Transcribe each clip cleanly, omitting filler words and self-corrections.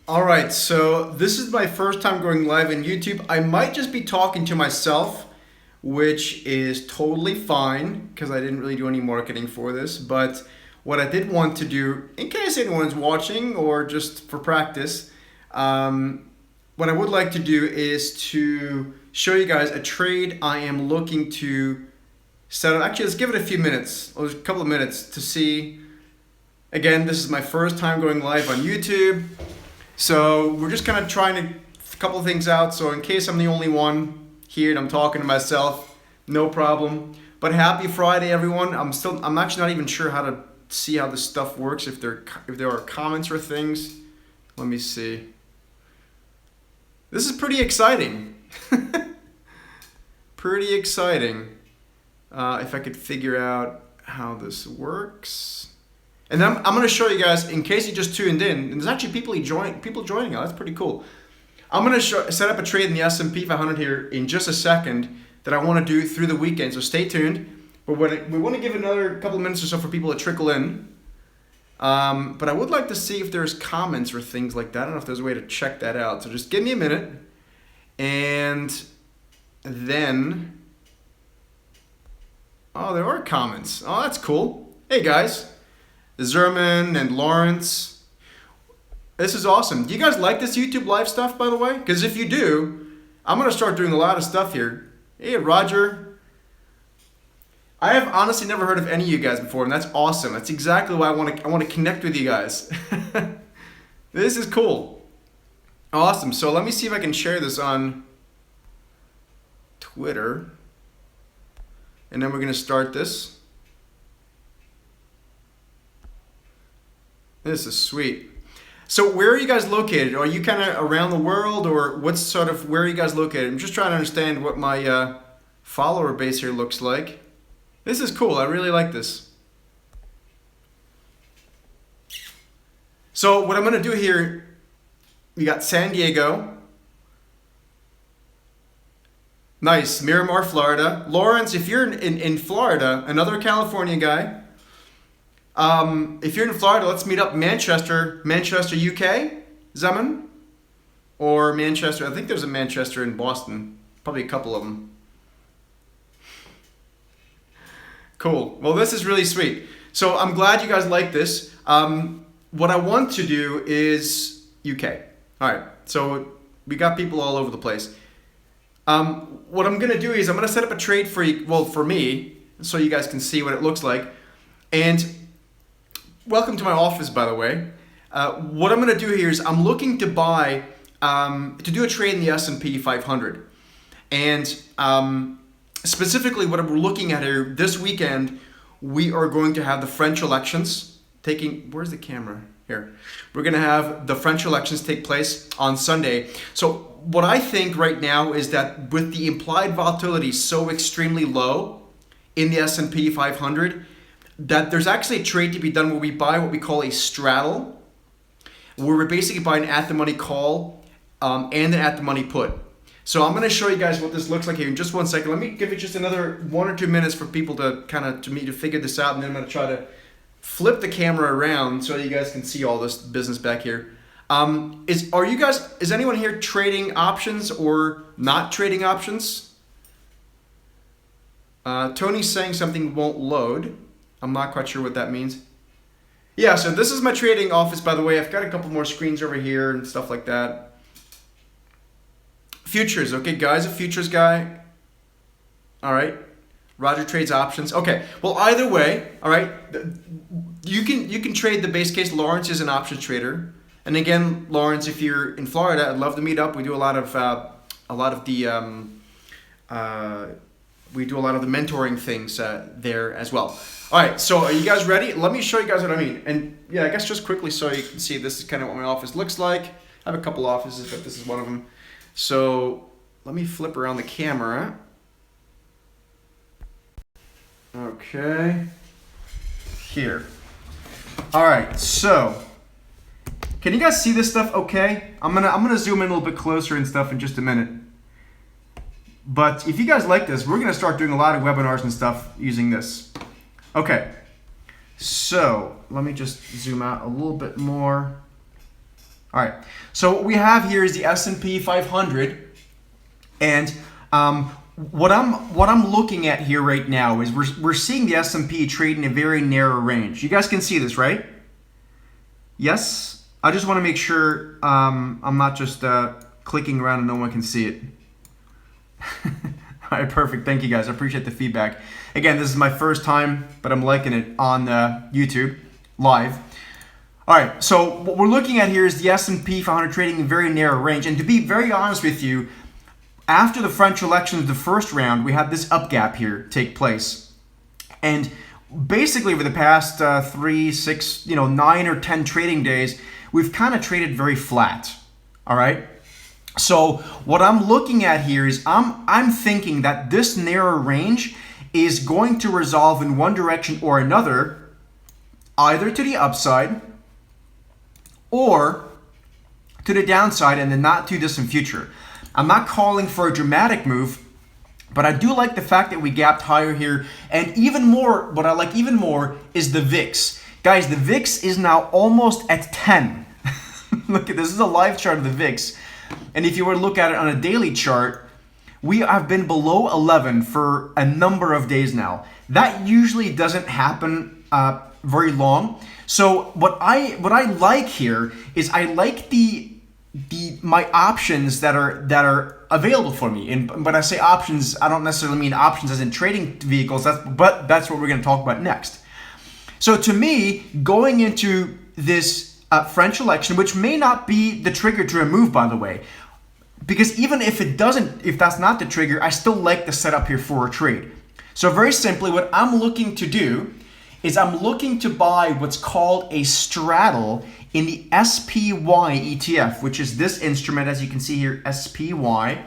All right, so this is my first time going live on YouTube. I might just be talking to myself, which is totally fine because I didn't really do any marketing for this. But what I did want to do, in case anyone's watching or just for practice, what I would like to do is to show you guys a trade I am looking to set up. Actually, let's give it a few minutes, or a couple of minutes to see. Again, this is my first time going live on YouTube. So we're just kind of trying a couple of things out. So in case I'm the only one here and I'm talking to myself, no problem. But happy Friday, everyone. I'm actually not even sure how to see how this stuff works. If there are comments or things, let me see. This is pretty exciting. Pretty exciting. If I could figure out how this works. And then I'm going to show you guys, in case you just tuned in, and there's actually people joining us. That's pretty cool. I'm going to set up a trade in the S&P 500 here in just a second that I want to do through the weekend. So stay tuned. But we want to give another couple of minutes or so for people to trickle in. But I would like to see if there's comments or things like that. I don't know if there's a way to check that out. So just give me a minute. And then, oh, there are comments. Oh, that's cool. Hey, guys. Zerman and Lawrence. This is awesome. Do you guys like this YouTube live stuff, by the way? Because if you do, I'm going to start doing a lot of stuff here. Hey, Roger. I have honestly never heard of any of you guys before, and that's awesome. That's exactly why I want to connect with you guys. This is cool. Awesome. So let me see if I can share this on Twitter. And then we're going to start this. This is sweet. So where are you guys located? Are you kind of around the world, or where are you guys located? I'm just trying to understand what my follower base here looks like. This is cool. I really like this. So what I'm going to do here, we got San Diego. Nice. Miramar, Florida. Lawrence, if you're in Florida, another California guy. If you're in Florida, let's meet up Manchester, UK, Zeman, or Manchester. I think there's a Manchester in Boston, probably a couple of them. Cool. Well, this is really sweet. So I'm glad you guys like this. What I want to do is UK. All right. So we got people all over the place. What I'm going to do is I'm going to set up a trade for you, well, for me, so you guys can see what it looks like. And welcome to my office, by the way. What I'm going to do here is I'm looking to buy, to do a trade in the S&P 500. And specifically what we're looking at here, this weekend, we are going to have the French elections where's the camera? Here. We're going to have the French elections take place on Sunday. So what I think right now is that with the implied volatility so extremely low in the S&P 500, that there's actually a trade to be done where we buy what we call a straddle, where we're basically buying an at-the-money call and an at-the-money put. So I'm going to show you guys what this looks like here in just 1 second. Let me give it just another 1 or 2 minutes for people to to figure this out, and then I'm going to try to flip the camera around so you guys can see all this business back here. Is anyone here trading options or not trading options? Tony's saying something won't load. I'm not quite sure what that means. Yeah, so this is my trading office, by the way. I've got a couple more screens over here and stuff like that. Futures, okay, guys, a futures guy. All right. Roger trades options. Okay, well, either way, all right, you can trade the base case. Lawrence is an options trader. And again, Lawrence, if you're in Florida, I'd love to meet up. We do a lot of the mentoring things there as well. All right, so are you guys ready? Let me show you guys what I mean. And yeah, I guess just quickly so you can see, this is kind of what my office looks like. I have a couple offices, but this is one of them. So let me flip around the camera. Okay, here. All right, so can you guys see this stuff okay? I'm gonna zoom in a little bit closer and stuff in just a minute. But if you guys like this, we're gonna start doing a lot of webinars and stuff using this. Okay, so let me just zoom out a little bit more. All right. So what we have here is the S&P 500, and what I'm looking at here right now is we're seeing the S&P trade in a very narrow range. You guys can see this, right? Yes. I just want to make sure I'm not just clicking around and no one can see it. All right, perfect. Thank you guys. I appreciate the feedback. Again, this is my first time, but I'm liking it on YouTube live. All right, so what we're looking at here is the S&P 500 trading in a very narrow range. And to be very honest with you, after the French elections, the first round, we had this up gap here take place. And basically over the past 3, 6, 9 or 10 trading days, we've kind of traded very flat. All right. So what I'm looking at here is I'm thinking that this narrow range is going to resolve in one direction or another, either to the upside or to the downside in the not too distant future. I'm not calling for a dramatic move, but I do like the fact that we gapped higher here. And even more, what I like even more is the VIX. Guys, the VIX is now almost at 10. Look at this. This is a live chart of the VIX. And if you were to look at it on a daily chart, we have been below 11 for a number of days now. That usually doesn't happen very long. So what I like here is I like my options that are available for me. And when I say options, I don't necessarily mean options as in trading vehicles. But that's what we're going to talk about next. So to me, going into this French election, which may not be the trigger to a move, by the way, because even if that's not the trigger, I still like the setup here for a trade. So very simply, what I'm looking to do is I'm looking to buy what's called a straddle in the SPY ETF, which is this instrument, as you can see here, SPY.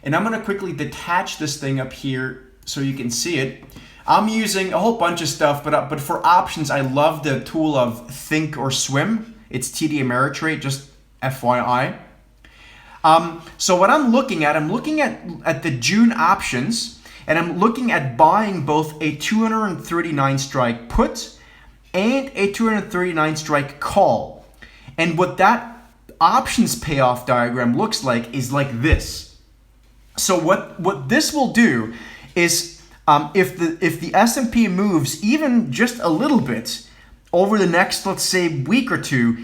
And I'm going to quickly detach this thing up here so you can see it. I'm using a whole bunch of stuff, but for options, I love the tool of Think or Swim. It's TD Ameritrade, just FYI. So what I'm looking at the June options, and I'm looking at buying both a 239 strike put and a 239 strike call. And what that options payoff diagram looks like is like this. So what this will do is if the S&P moves even just a little bit over the next, let's say, week or two,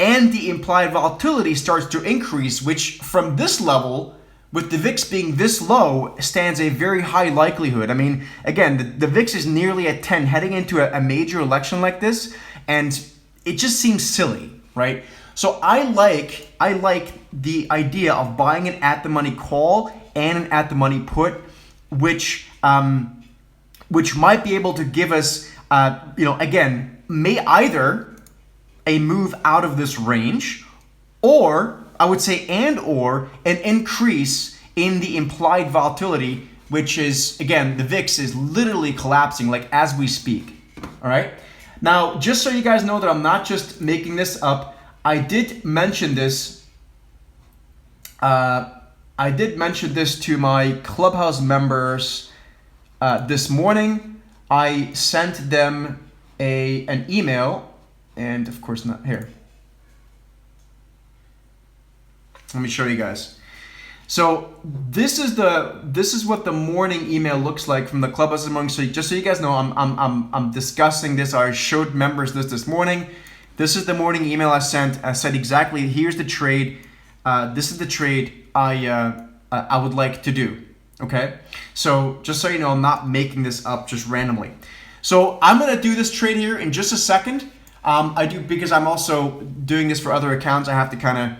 and the implied volatility starts to increase, which from this level, with the VIX being this low, stands a very high likelihood. I mean, again, the VIX is nearly at 10 heading into a major election like this, and it just seems silly, right? So I like the idea of buying an at-the-money call and an at-the-money put, which might be able to give us, again, may either a move out of this range, or I would say or an increase in the implied volatility, which is, again, the VIX is literally collapsing like as we speak. All right. Now, just so you guys know that I'm not just making this up, I did mention this. I did mention this to my Clubhouse members this morning. I sent them an email, and of course not here. Let me show you guys. So this is what the morning email looks like from the Clubhouse this morning. So just so you guys know, I'm discussing this. I showed members this morning. This is the morning email I sent. I said exactly, here's the trade. This is the trade I would like to do. Okay. So just so you know, I'm not making this up just randomly. So I'm gonna do this trade here in just a second. I do because I'm also doing this for other accounts. I have to kind of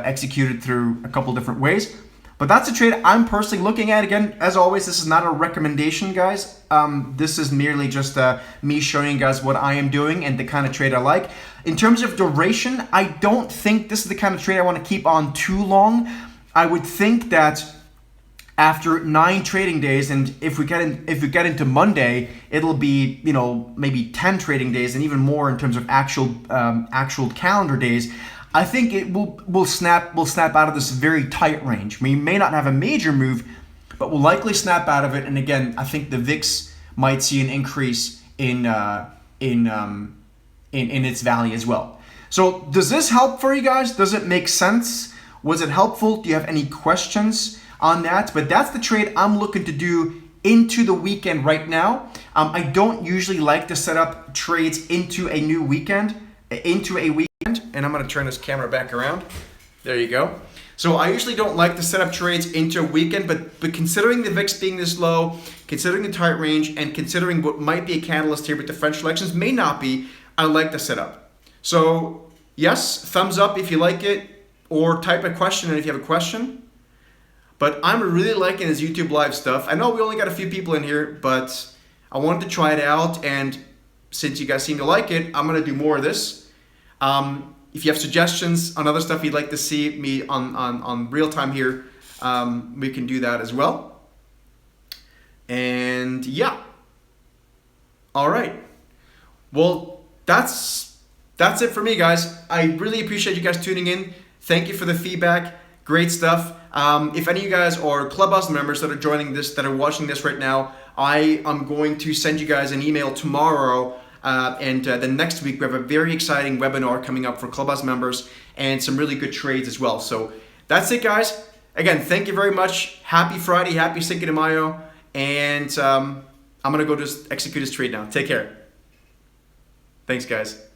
execute it through a couple different ways. But that's a trade I'm personally looking at. Again, as always, this is not a recommendation, guys. This is merely just me showing you guys what I am doing and the kind of trade I like. In terms of duration, I don't think this is the kind of trade I want to keep on too long. I would think that after 9 trading days, and if we get into Monday, it'll be maybe 10 trading days and even more in terms of actual calendar days. I think it will snap out of this very tight range. We may not have a major move, but we'll likely snap out of it. And again, I think the VIX might see an increase in its value as well. So does this help for you guys? Does it make sense? Was it helpful? Do you have any questions on that? But that's the trade I'm looking to do into the weekend right now. I don't usually like to set up trades into a weekend, and I'm gonna turn this camera back around. There you go. So I usually don't like to set up trades into a weekend, but considering the VIX being this low, considering the tight range, and considering what might be a catalyst here with the French elections, may not be, I like the setup. So yes, thumbs up if you like it, or type a question if you have a question. But I'm really liking this YouTube Live stuff. I know we only got a few people in here, but I wanted to try it out, and since you guys seem to like it, I'm gonna do more of this. If you have suggestions on other stuff you'd like to see me on real time here, we can do that as well. And yeah. All right. Well, that's it for me, guys. I really appreciate you guys tuning in. Thank you for the feedback. Great stuff. If any of you guys are Clubhouse members that are joining this, that are watching this right now, I am going to send you guys an email tomorrow. And then next week we have a very exciting webinar coming up for Clubhouse members and some really good trades as well. So that's it, guys. Again, thank you very much. Happy Friday, happy Cinco de Mayo, and I'm gonna go just execute this trade now. Take care. Thanks, guys.